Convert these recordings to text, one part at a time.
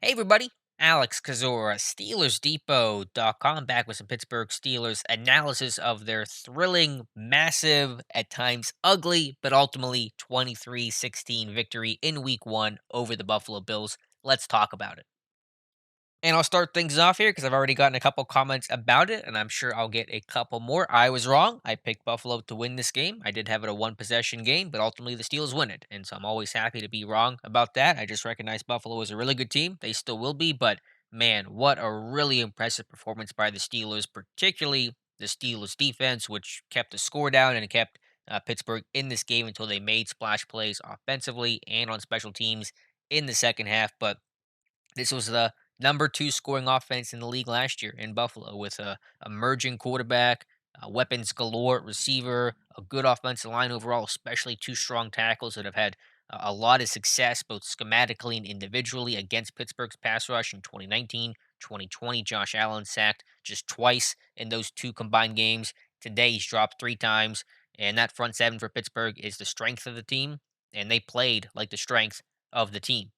Hey everybody, Alex Kazora, SteelersDepot.com, back with some Pittsburgh Steelers analysis of their thrilling, massive, at times ugly, but ultimately 23-16 victory in week one over the Buffalo Bills. Let's talk about it. And I'll start things off here because I've already gotten a couple comments about it, and I'm sure I'll get a couple more. I was wrong. I picked Buffalo to win this game. I did have it a one possession game, but ultimately the Steelers win it. And so I'm always happy to be wrong about that. I just recognize Buffalo is a really good team. They still will be, but man, what a really impressive performance by the Steelers, particularly the Steelers defense, which kept the score down and kept Pittsburgh in this game until they made splash plays offensively and on special teams in the second half. But this was the number two scoring offense in the league last year in Buffalo with a emerging quarterback, weapons galore at receiver, a good offensive line overall, especially two strong tackles that have had a lot of success both schematically and individually against Pittsburgh's pass rush in 2019, 2020. Josh Allen sacked just twice in those two combined games. Today he's dropped three times, and that front seven for Pittsburgh is the strength of the team, and they played like the strength of the team.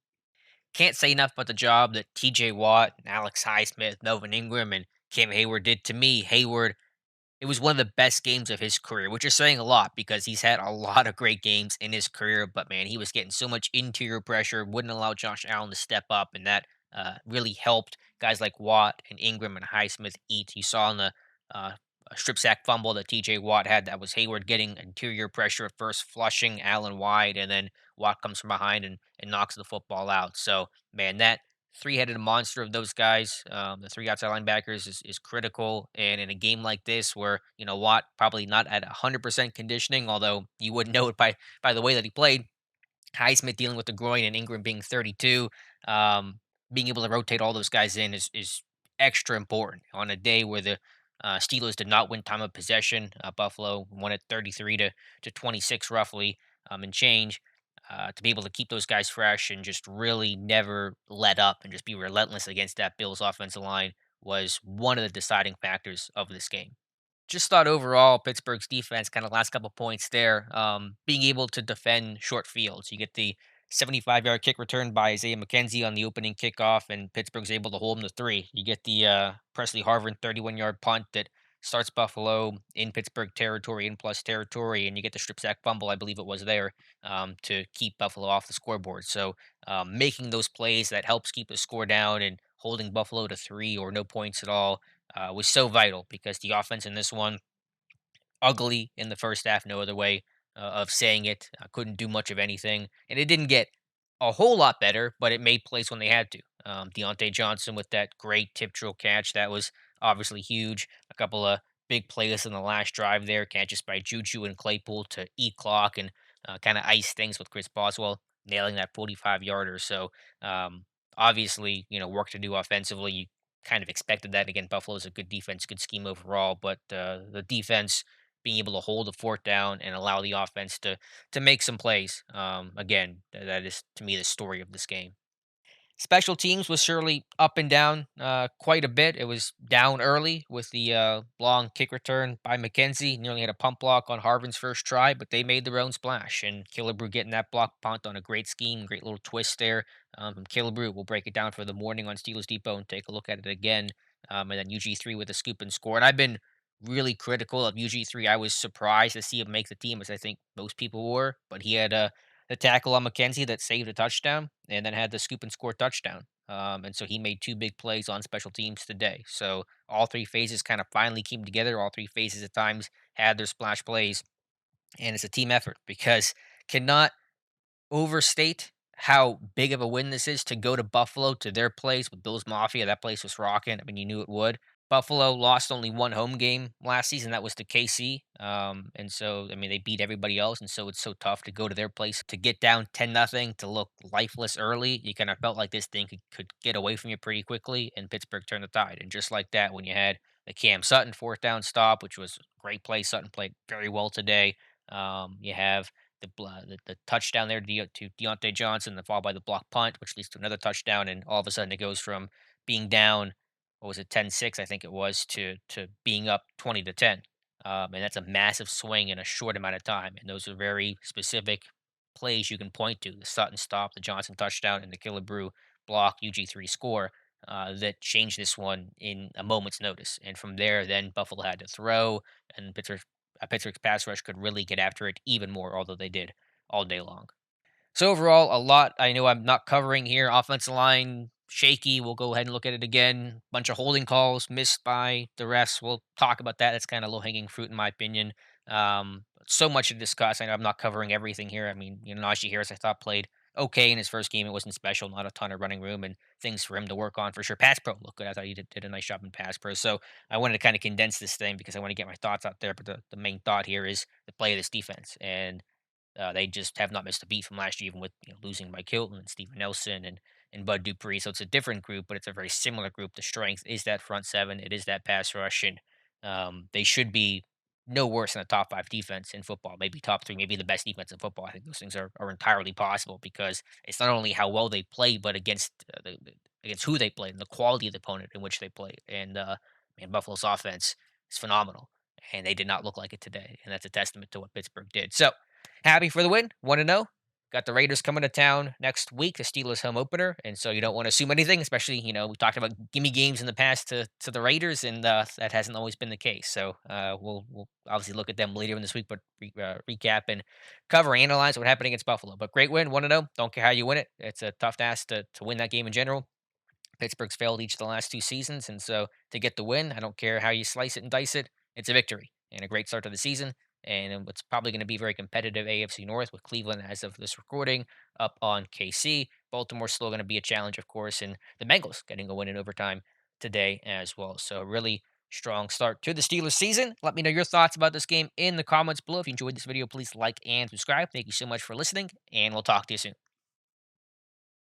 Can't say enough about the job that TJ Watt and Alex Highsmith, Melvin Ingram, and Cam Hayward did to me. Hayward, it was one of the best games of his career, which is saying a lot because he's had a lot of great games in his career. But man, he was getting so much interior pressure, wouldn't allow Josh Allen to step up, and that really helped guys like Watt and Ingram and Highsmith eat. You saw in the uh, strip sack fumble that TJ Watt had, that was Hayward getting interior pressure at first, flushing Allen wide, and then Watt comes from behind and knocks the football out. So man, that three-headed monster of those guys, the three outside linebackers, is critical. And in a game like this, where Watt probably not at 100% conditioning, although you wouldn't know it by the way that he played. Highsmith dealing with the groin and Ingram being 32, um, being able to rotate all those guys in is extra important on a day where the Steelers did not win time of possession. Buffalo won it 33 to 26 roughly, and change. To be able to keep those guys fresh and just really never let up and just be relentless against that Bills offensive line was one of the deciding factors of this game. Just thought overall, Pittsburgh's defense, kind of last couple points there, being able to defend short fields. You get the 75-yard kick return by Isaiah McKenzie on the opening kickoff, and Pittsburgh's able to hold him to three. You get the Presley Harvin 31-yard punt that starts Buffalo in Pittsburgh territory, in plus territory, and you get the strip sack fumble, I believe it was there, to keep Buffalo off the scoreboard. So making those plays that helps keep the score down and holding Buffalo to three or no points at all was so vital because the offense in this one ugly in the first half, no other way of saying it. Couldn't do much of anything, and it didn't get a whole lot better, but it made plays when they had to. Deontay Johnson with that great tip drill catch that was obviously huge. A couple of big plays in the last drive there, catches by Juju and Claypool to eat clock and kind of ice things with Chris Boswell nailing that 45-yarder. So obviously, work to do offensively. You kind of expected that. Again, Buffalo's a good defense, good scheme overall, but the defense being able to hold the fort down and allow the offense to make some plays. Again, that is to me the story of this game. Special teams was surely up and down quite a bit. It was down early with the long kick return by McKenzie. Nearly had a pump block on Harvin's first try, but they made their own splash. And Killebrew getting that block punt on a great scheme, great little twist there from Killebrew. We'll break it down for the morning on Steelers Depot and take a look at it again. And then UG3 with a scoop and score. And I've been really critical of UG3. I was surprised to see him make the team, as I think most people were, but he had the tackle on McKenzie that saved a touchdown, and then had the scoop and score touchdown. And so he made two big plays on special teams today. So all three phases kind of finally came together. All three phases at times had their splash plays, and it's a team effort because cannot overstate how big of a win this is to go to Buffalo to their place with Bills Mafia. That place was rocking. I mean, you knew it would. Buffalo lost only one home game last season. That was to KC. And so, I mean, they beat everybody else. And so it's so tough to go to their place to get down 10-0, to look lifeless early. You kind of felt like this thing could get away from you pretty quickly. And Pittsburgh turned the tide. And just like that, when you had the Cam Sutton fourth down stop, which was a great play, Sutton played very well today. You have the touchdown there to Deontay Johnson, the followed by the block punt, which leads to another touchdown, and all of a sudden it goes from being down, what was it, 10-6, I think it was, to being up 20-10. And that's a massive swing in a short amount of time. And those are very specific plays you can point to: the Sutton stop, the Johnson touchdown, and the Killebrew block, UG3 score that changed this one in a moment's notice. And from there, then Buffalo had to throw, and Pittsburgh's pass rush could really get after it even more, although they did all day long. So overall, a lot I know I'm not covering here. Offensive line shaky. We'll go ahead and look at it again. Bunch of holding calls missed by the refs. We'll talk about that. That's kind of low hanging fruit in my opinion. So much to discuss. I know I'm not covering everything here. I mean, Najee Harris I thought played okay in his first game. It wasn't special, not a ton of running room and things for him to work on for sure. Pass pro looked good. I thought he did a nice job in pass pro. So I wanted to kind of condense this thing because I want to get my thoughts out there. But the main thought here is the play of this defense. And they just have not missed a beat from last year, even with losing Mike Hilton and Steven Nelson and Bud Dupree. So it's a different group, but it's a very similar group. The strength is that front seven. It is that pass rush, and they should be no worse than a top five defense in football. Maybe top three, maybe the best defense in football. I think those things are entirely possible because it's not only how well they play, but against against who they play and the quality of the opponent in which they play. And man, Buffalo's offense is phenomenal, and they did not look like it today. And that's a testament to what Pittsburgh did. So happy for the win. Want to know? Got the Raiders coming to town next week, the Steelers home opener, and so you don't want to assume anything. Especially, we talked about gimme games in the past to the Raiders, and that hasn't always been the case. So we'll obviously look at them later in this week, but recap and cover, analyze what happened against Buffalo. But great win. Want to know? Don't care how you win it. It's a tough task to win that game in general. Pittsburgh's failed each of the last two seasons, and so to get the win, I don't care how you slice it and dice it, it's a victory and a great start to the season. And what's probably going to be very competitive AFC North with Cleveland as of this recording up on KC. Baltimore's still going to be a challenge, of course, and the Bengals getting a win in overtime today as well. So a really strong start to the Steelers season. Let me know your thoughts about this game in the comments below. If you enjoyed this video, please like and subscribe. Thank you so much for listening, and we'll talk to you soon.